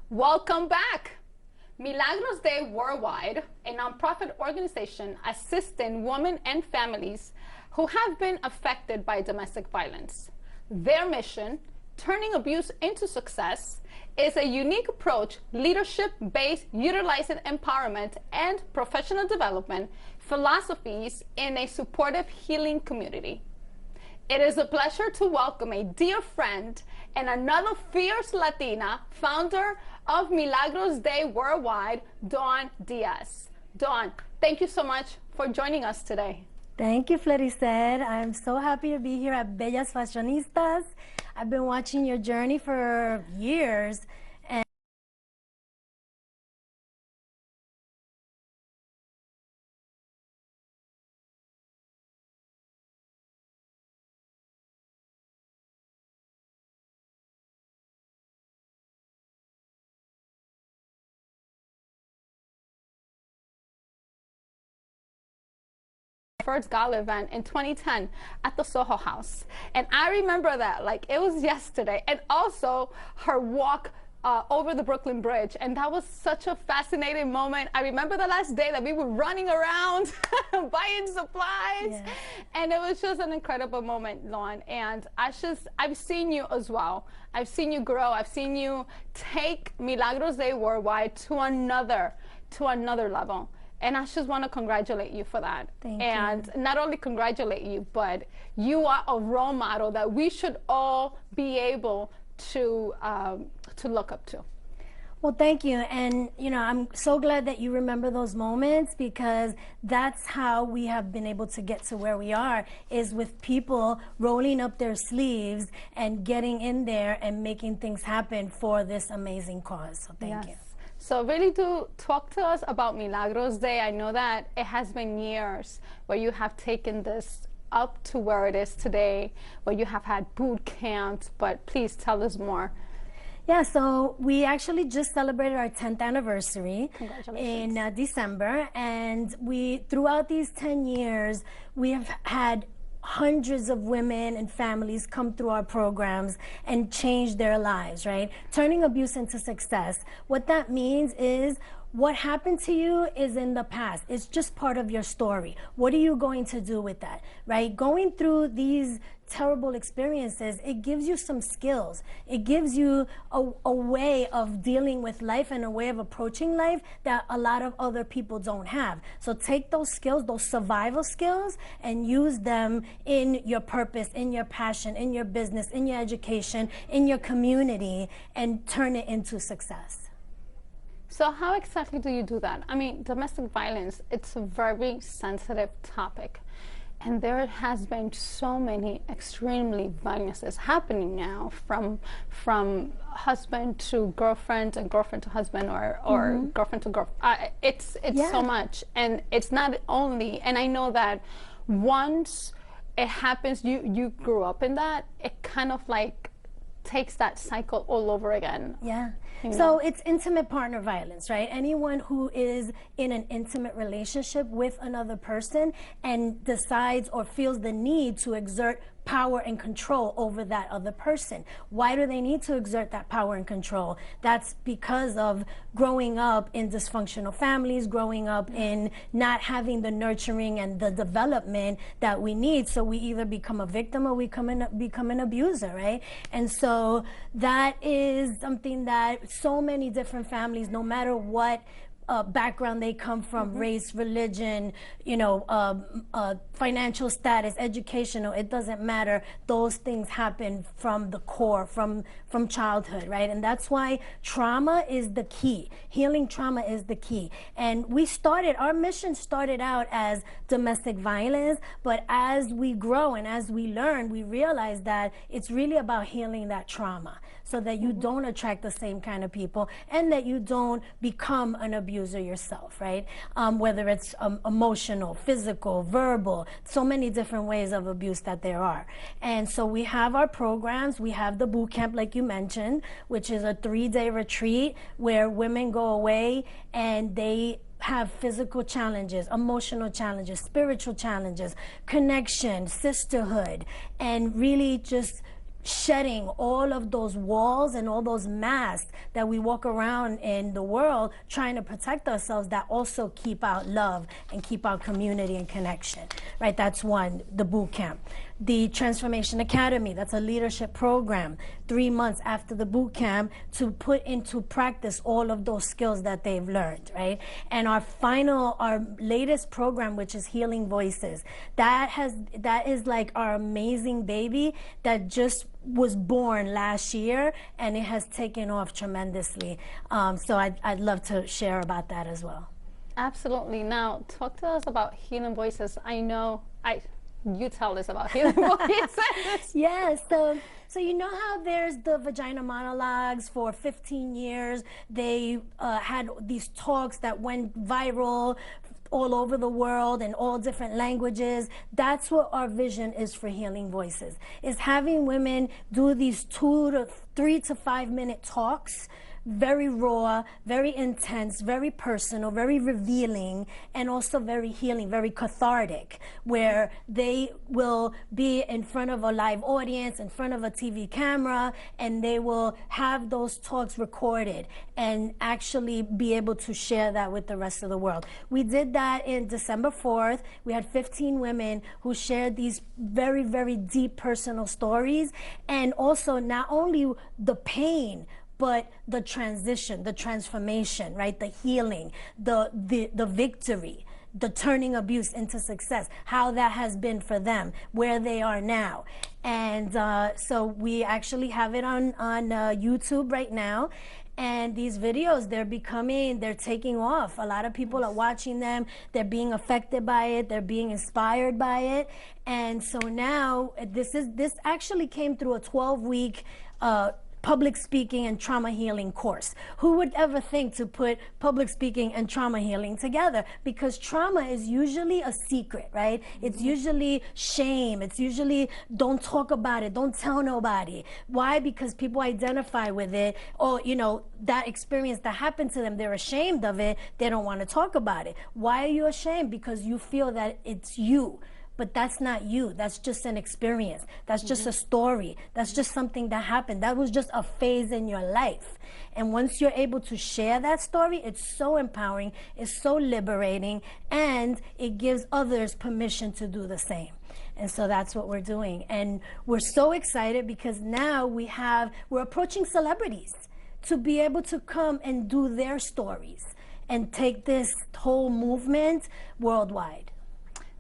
Welcome back. Milagros Day Worldwide, a nonprofit organization assisting women and families who have been affected by domestic violence. Their mission, turning abuse into success, is a unique approach, leadership-based, utilizing empowerment and professional development philosophies in a supportive healing community. It is a pleasure to welcome a dear friend and another fierce Latina, founder of Milagros Day Worldwide, Diaz. Dawn, thank you so much for joining us today. Thank you, Floricet. I'm so happy to be here at Bellas Fashionistas. I've been watching your journey for years. First gala event in 2010 at the Soho House, and I remember that like it was yesterday, and also her walk over the Brooklyn Bridge, and that was such a fascinating moment. I remember the last day that we were running around buying supplies, yes. And it was just an incredible moment, Dawn. And I've seen you as well. I've seen you grow. I've seen you take Milagros Day Worldwide to another level. And I just want to congratulate you for that. Thank and you. Not only congratulate you, but you are a role model that we should all be able to look up to. Well, thank you. And, you know, I'm so glad that you remember those moments, because that's how we have been able to get to where we are, is with people rolling up their sleeves and getting in there and making things happen for this amazing cause. So thank you. So really do talk to us about Milagros Day. I know that it has been years where you have taken this up to where it is today, where you have had boot camps, but please tell us more. Yeah, so we actually just celebrated our 10th anniversary in December, and throughout these 10 years, we have had hundreds of women and families come through our programs and change their lives, right? Turning abuse into success. What that means is what happened to you is in the past. It's just part of your story. What are you going to do with that, right? Going through these terrible experiences, it gives you some skills. It gives you a way of dealing with life and a way of approaching life that a lot of other people don't have. So take those skills, those survival skills, and use them in your purpose, in your passion, in your business, in your education, in your community, and turn it into success. So how exactly do you do that? I mean, domestic violence, it's a very sensitive topic. And there has been so many extremely violences happening now, from husband to girlfriend and girlfriend to husband, or girlfriend to girlfriend. It's so much. And it's not only, and I know that once it happens, you grew up in that, it kind of like takes that cycle all over again. Yeah. You know? So it's intimate partner violence, right? Anyone who is in an intimate relationship with another person and decides or feels the need to exert power and control over that other person. Why do they need to exert that power and control? That's because of growing up in dysfunctional families, growing up in not having the nurturing and the development that we need. So we either become a victim or we become an abuser, right? And so that is something that so many different families, no matter what background they come from, race, religion, you know, financial status, educational, it doesn't matter. Those things happen from the core, from childhood, right? And that's why trauma is the key. Healing trauma is the key. And our mission started out as domestic violence, but as we grow and as we learn, we realize that it's really about healing that trauma, so that you don't attract the same kind of people and that you don't become an abuser yourself, right? Whether it's emotional, physical, verbal, so many different ways of abuse that there are. And so we have our programs. We have the boot camp, like you mentioned, which is a 3-day retreat where women go away and they have physical challenges, emotional challenges, spiritual challenges, connection, sisterhood, and really just shedding all of those walls and all those masks that we walk around in the world trying to protect ourselves, that also keep out love and keep out community and connection, right? That's one, the boot camp. The Transformation Academy, that's a leadership program, 3 months after the boot camp to put into practice all of those skills that they've learned, right? And our latest program, which is Healing Voices, that is like our amazing baby that just was born last year, and it has taken off tremendously. So I'd love to share about that as well. Absolutely. Now, talk to us about Healing Voices. You tell us about Healing Voices. Yes. So you know how there's the vagina monologues for 15 years? They had these talks that went viral all over the world in all different languages. That's what our vision is for Healing Voices, is having women do these 3 to 5 minute talks, very raw, very intense, very personal, very revealing, and also very healing, very cathartic, where they will be in front of a live audience, in front of a TV camera, and they will have those talks recorded and actually be able to share that with the rest of the world. We did that in December 4th. We had 15 women who shared these very, very deep personal stories, and also not only the pain, but the transition, the transformation, right? The healing, the victory, the turning abuse into success, how that has been for them, where they are now. And so we actually have it on YouTube right now. And these videos, they're taking off. A lot of people are watching them. They're being affected by it. They're being inspired by it. And so now this actually came through a 12-week public speaking and trauma healing course. Who would ever think to put public speaking and trauma healing together? Because trauma is usually a secret, right? It's usually shame. It's usually don't talk about it, don't tell nobody. Why? Because people identify with it, or that experience that happened to them, they're ashamed of it, they don't want to talk about it. Why are you ashamed? Because you feel that it's you. But that's not you. That's just an experience. That's just a story. That's just something that happened. That was just a phase in your life. And once you're able to share that story, it's so empowering, it's so liberating, and it gives others permission to do the same. And so that's what we're doing. And we're so excited because now we're approaching celebrities to be able to come and do their stories and take this whole movement worldwide.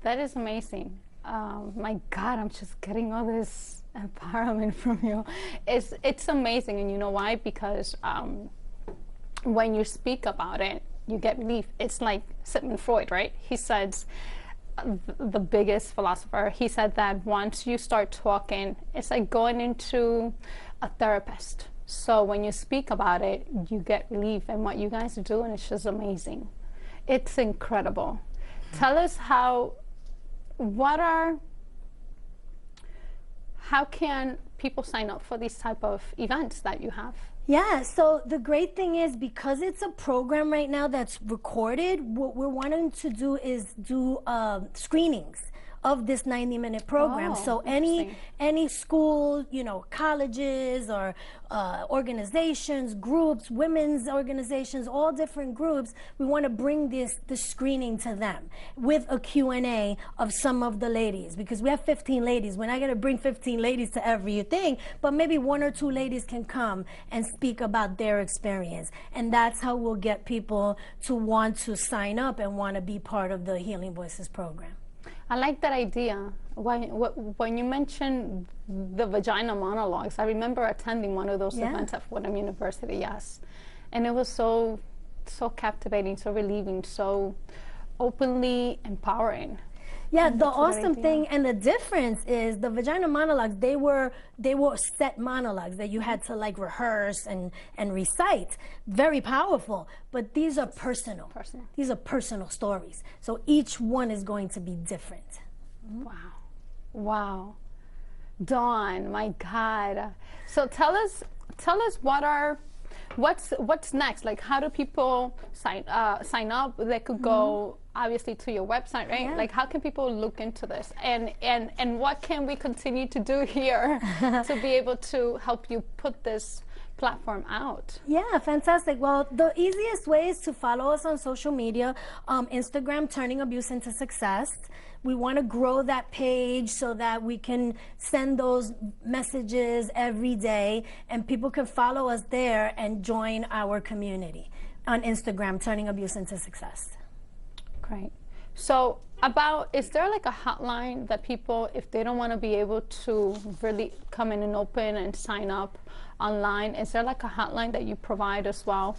That is amazing. My God, I'm just getting all this empowerment from you. It's amazing, and you know why? Because when you speak about it, you get relief. It's like Sigmund Freud, right? He says, the biggest philosopher, he said that once you start talking, it's like going into a therapist. So when you speak about it, you get relief, and what you guys are doing is just amazing. It's incredible. Tell us how can people sign up for these type of events that you have? Yeah, so the great thing is, because it's a program right now that's recorded, what we're wanting to do is do screenings of this 90-minute program. Oh, so any school, colleges or organizations, groups, women's organizations, all different groups, we want to bring this screening to them with a Q&A of some of the ladies, because we have 15 ladies. We're not going to bring 15 ladies to everything, but maybe 1 or 2 ladies can come and speak about their experience. And that's how we'll get people to want to sign up and want to be part of the Healing Voices program. I like that idea. When you mentioned the vagina monologues, I remember attending one of those events at Fordham University, yes. And it was so captivating, so relieving, so openly empowering. Yeah, the awesome thing and the difference is the vagina monologues, they were set monologues that you had to rehearse and recite. Very powerful, but these are personal. These are personal stories. So each one is going to be different. Wow. Dawn, my God. So tell us what are what's next? Like, how do people sign up? They could go obviously to your website, right? Yeah. Like, how can people look into this? And what can we continue to do here to be able to help you put this platform out? Yeah, fantastic. Well, the easiest way is to follow us on social media. Instagram, Turning Abuse into Success. We want to grow that page so that we can send those messages every day, and people can follow us there and join our community on Instagram, Turning Abuse into Success. Great. So is there like a hotline that people, if they don't want to be able to really come in and open and sign up online, is there like a hotline that you provide as well?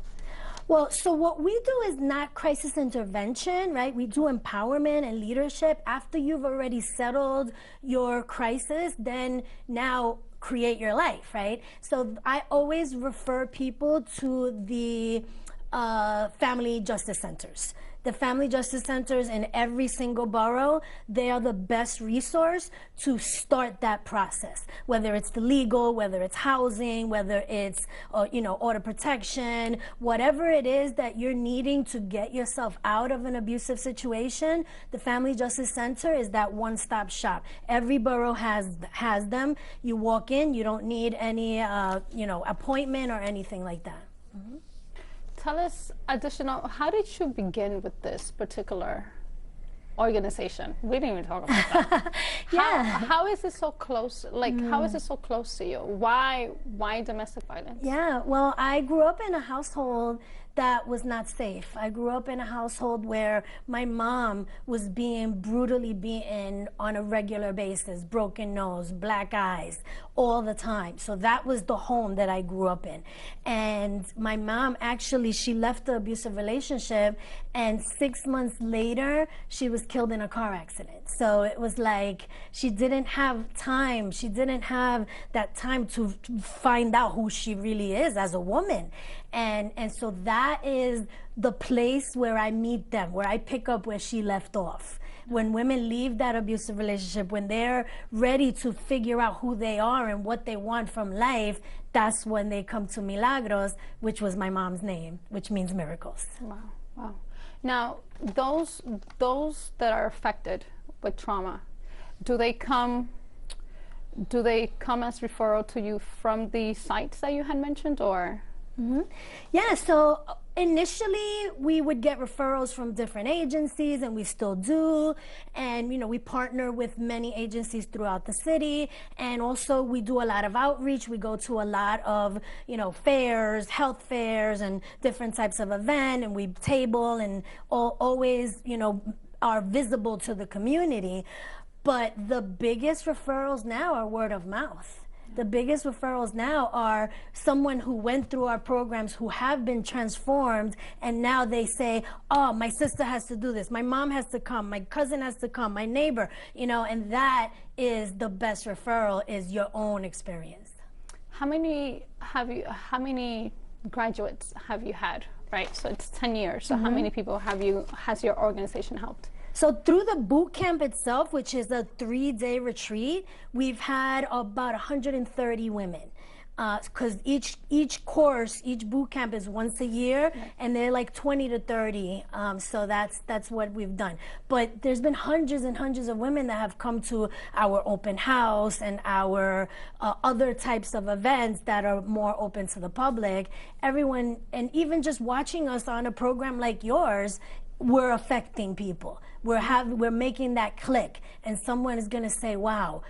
Well, so what we do is not crisis intervention, right? We do empowerment and leadership. After you've already settled your crisis, then now create your life, right? So I always refer people to the family justice centers. The family justice centers in every single borough, they are the best resource to start that process. Whether it's the legal, whether it's housing, whether it's order protection, whatever it is that you're needing to get yourself out of an abusive situation, the Family Justice Center is that one-stop shop. Every borough has them. You walk in, you don't need any appointment or anything like that. Mm-hmm. Tell us how did you begin with this particular organization? We didn't even talk about that. Yeah. How is it so close? Like, how is it so close to you? Why domestic violence? Yeah, well, I grew up in a household that was not safe. I grew up in a household where my mom was being brutally beaten on a regular basis, broken nose, black eyes, all the time. So that was the home that I grew up in. And my mom actually, she left the abusive relationship, and 6 months later, she was killed in a car accident. So it was like she didn't have time. She didn't have that time to find out who she really is as a woman. And so that is the place where I meet them, where I pick up where she left off. When women leave that abusive relationship, when they're ready to figure out who they are and what they want from life, that's when they come to Milagros, which was my mom's name, which means miracles. Wow, wow. Now, those that are affected with trauma, do they come as referral to you from the sites that you had mentioned, or? Mm-hmm. Yeah, so initially we would get referrals from different agencies, and we still do. And, we partner with many agencies throughout the city. And also we do a lot of outreach. We go to a lot of, fairs, health fairs, and different types of events. And we table and always, are visible to the community. But the biggest referrals now are word of mouth. The biggest referrals now are someone who went through our programs, who have been transformed, and now they say, oh, my sister has to do this, my mom has to come, my cousin has to come, my neighbor, and that is the best referral, is your own experience. How many graduates have you had, right? So it's 10 years. So how many people has your organization helped? So through the boot camp itself, which is a 3-day retreat, we've had about 130 women. Because each course, each boot camp is once a year, and they're like 20 to 30. So that's what we've done. But there's been hundreds and hundreds of women that have come to our open house and our other types of events that are more open to the public. Everyone, and even just watching us on a program like yours, we're affecting people. We're making that click, and someone is going to say, wow,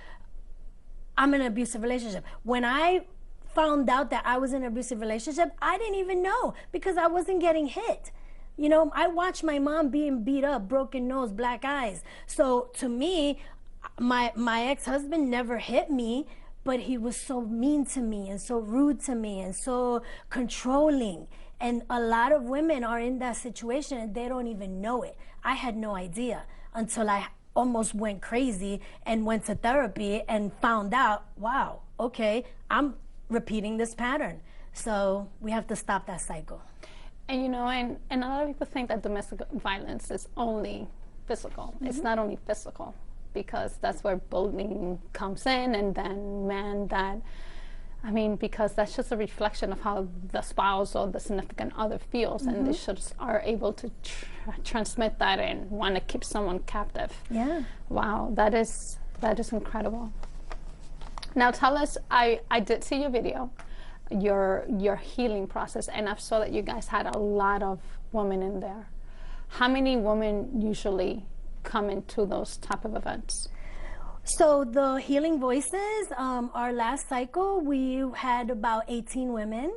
I'm in an abusive relationship. When I found out that I was in an abusive relationship, I didn't even know, because I wasn't getting hit. I watched my mom being beat up, broken nose, black eyes. So to me, my ex-husband never hit me, but he was so mean to me and so rude to me and so controlling. And a lot of women are in that situation and they don't even know it. I had no idea until I almost went crazy and went to therapy and found out, wow, okay, I'm repeating this pattern. So we have to stop that cycle. And and a lot of people think that domestic violence is only physical. It's not only physical, because that's where bullying comes in, and then men that I mean, because that's just a reflection of how the spouse or the significant other feels, and they just are able to transmit that and want to keep someone captive. Yeah. Wow, that is incredible. Now tell us, I did see your video, your healing process, and I saw that you guys had a lot of women in there. How many women usually come into those type of events? So the Healing Voices, our last cycle, we had about 18 women.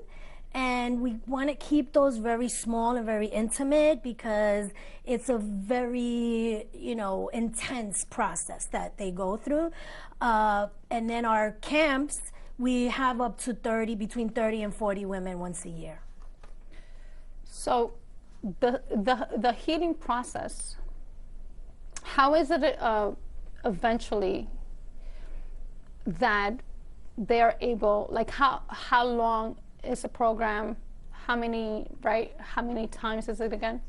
And we want to keep those very small and very intimate because it's a very, intense process that they go through. And then our camps, we have up to between 30 and 40 women once a year. So the healing process, how is it eventually that they're able, like how long is a program? How many times is it again?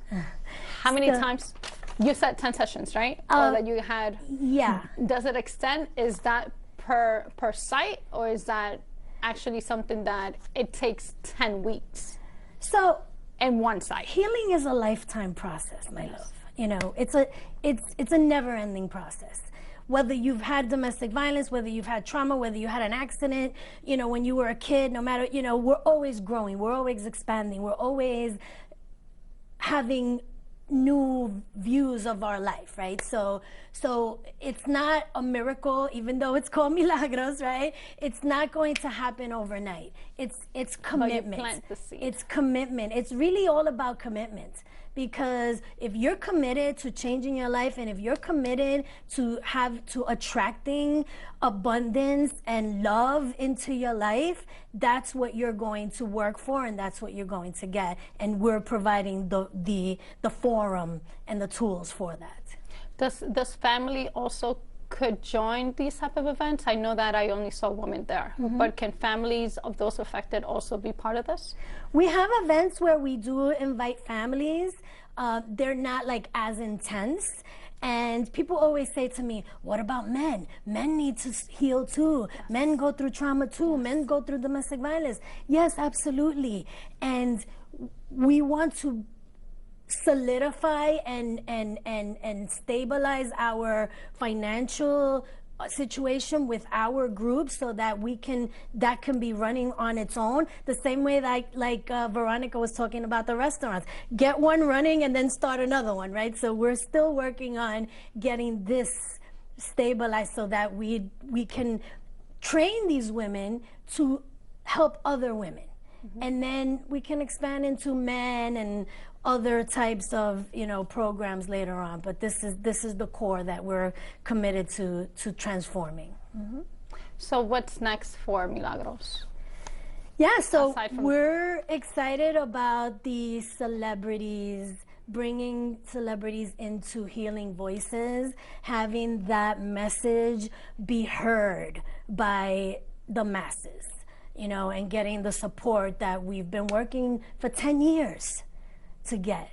How many times? You said 10 sessions, right? Or that you had? Yeah. Does it extend? Is that per site, or is that actually something that it takes 10 weeks? So in one site. Healing is a lifetime process, my love. It's a never-ending process. Whether you've had domestic violence, whether you've had trauma, whether you had an accident, when you were a kid, no matter, we're always growing, we're always expanding, we're always having new views of our life, right? So it's not a miracle, even though it's called Milagros, right? It's not going to happen overnight. It's commitment. But you plant the seed. It's commitment. It's really all about commitment. Because if you're committed to changing your life, and if you're committed to attracting abundance and love into your life, that's what you're going to work for, and that's what you're going to get. And we're providing the forum and the tools for that. Does family also could join these type of events? I know that I only saw women there, but can families of those affected also be part of this? We have events where we do invite families. They're not like as intense. And people always say to me, what about men? Men need to heal too. Yes. Men go through trauma too. Yes. Men go through domestic violence. Yes, absolutely. And we want to solidify and stabilize our financial situation with our group so that that can be running on its own, the same way like Veronica was talking about the restaurants. Get one running and then start another one, right? So we're still working on getting this stabilized so that we can train these women to help other women. And then we can expand into men and other types of programs later on, but this is the core that we're committed to transforming. So what's next for Milagros? Yeah, so we're excited about the celebrities, bringing celebrities into Healing Voices, having that message be heard by the masses, and getting the support that we've been working for 10 years to get,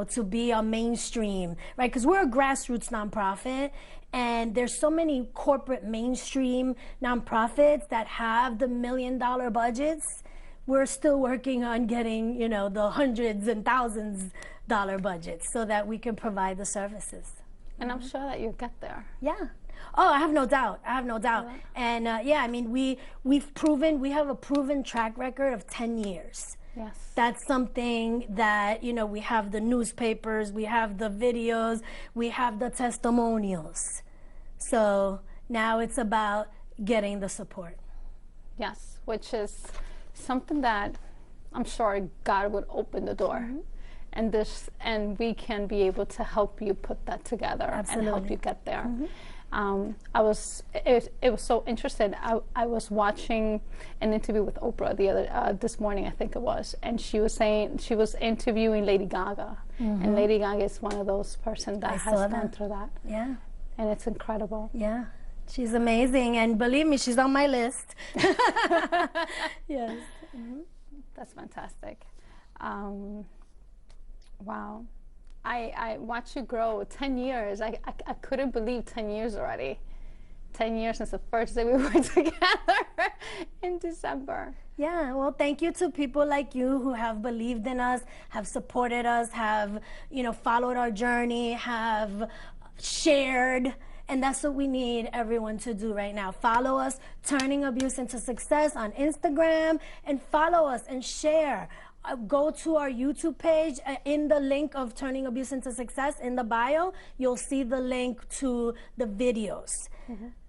to be a mainstream, right? Because we're a grassroots nonprofit, and there's so many corporate mainstream nonprofits that have the $1 million budgets. We're still working on getting, the hundreds and thousands dollar budgets so that we can provide the services. And I'm sure that you'll get there. Yeah. Oh, I have no doubt. Yeah. And I mean, we've proven, we have a proven track record of 10 years. Yes. That's something that, we have the newspapers, we have the videos, we have the testimonials. So now it's about getting the support. Yes, which is something that I'm sure God would open the door. And we can be able to help you put that together. Absolutely. And help you get there. It was so interesting. I was watching an interview with Oprah this morning, I think it was, and she was saying she was interviewing Lady Gaga, and Lady Gaga is one of those persons that has gone through that. Yeah, and it's incredible. Yeah, she's amazing, and believe me, she's on my list. Yes, that's fantastic. Wow. I watched you grow 10 years. I couldn't believe 10 years already. 10 years since the first day we were together in December. Yeah, well, thank you to people like you who have believed in us, have supported us, have, followed our journey, have shared. And that's what we need everyone to do right now. Follow us, Turning Abuse into Success on Instagram, and follow us and share. Go to our YouTube page. In the link of Turning Abuse into Success, in the bio, you'll see the link to the videos.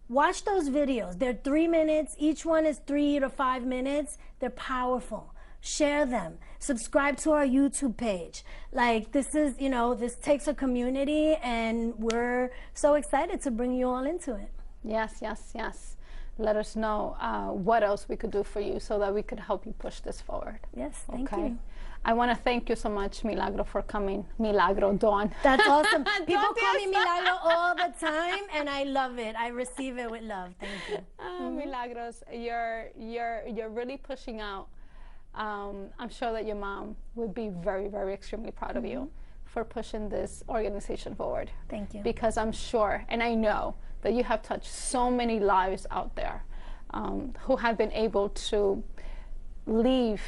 Watch those videos. They're 3 minutes. Each one is 3 to 5 minutes. They're powerful. Share them. Subscribe to our YouTube page. Like, this is, this takes a community, and we're so excited to bring you all into it. Yes, yes, yes. Let us know what else we could do for you so that we could help you push this forward. Yes, thank you. I want to thank you so much, Milagro, for coming. Milagro, Dawn. That's awesome. People call me Milagro all the time, and I love it. I receive it with love. Thank you. Milagros, you're really pushing out. I'm sure that your mom would be very, very extremely proud of you for pushing this organization forward. Thank you. Because I'm sure, and I know, that you have touched so many lives out there who have been able to leave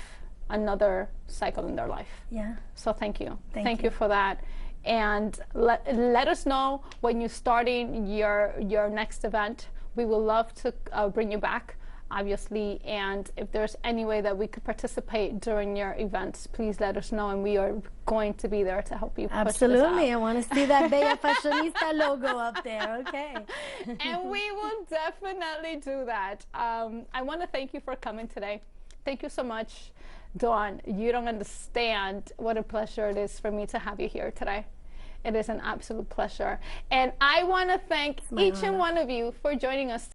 another cycle in their life. Yeah. So thank you. Thank you for that. And let us know when you're starting your next event. We will love to bring you back, obviously, and if there's any way that we could participate during your events, please let us know, and we are going to be there to help you. Absolutely. I want to see that Bella Fashionista logo up there. Okay. And we will definitely do that. I want to thank you for coming today. Thank you so much, Dawn. You don't understand what a pleasure it is for me to have you here today. It is an absolute pleasure. And I want to thank each and one of you for joining us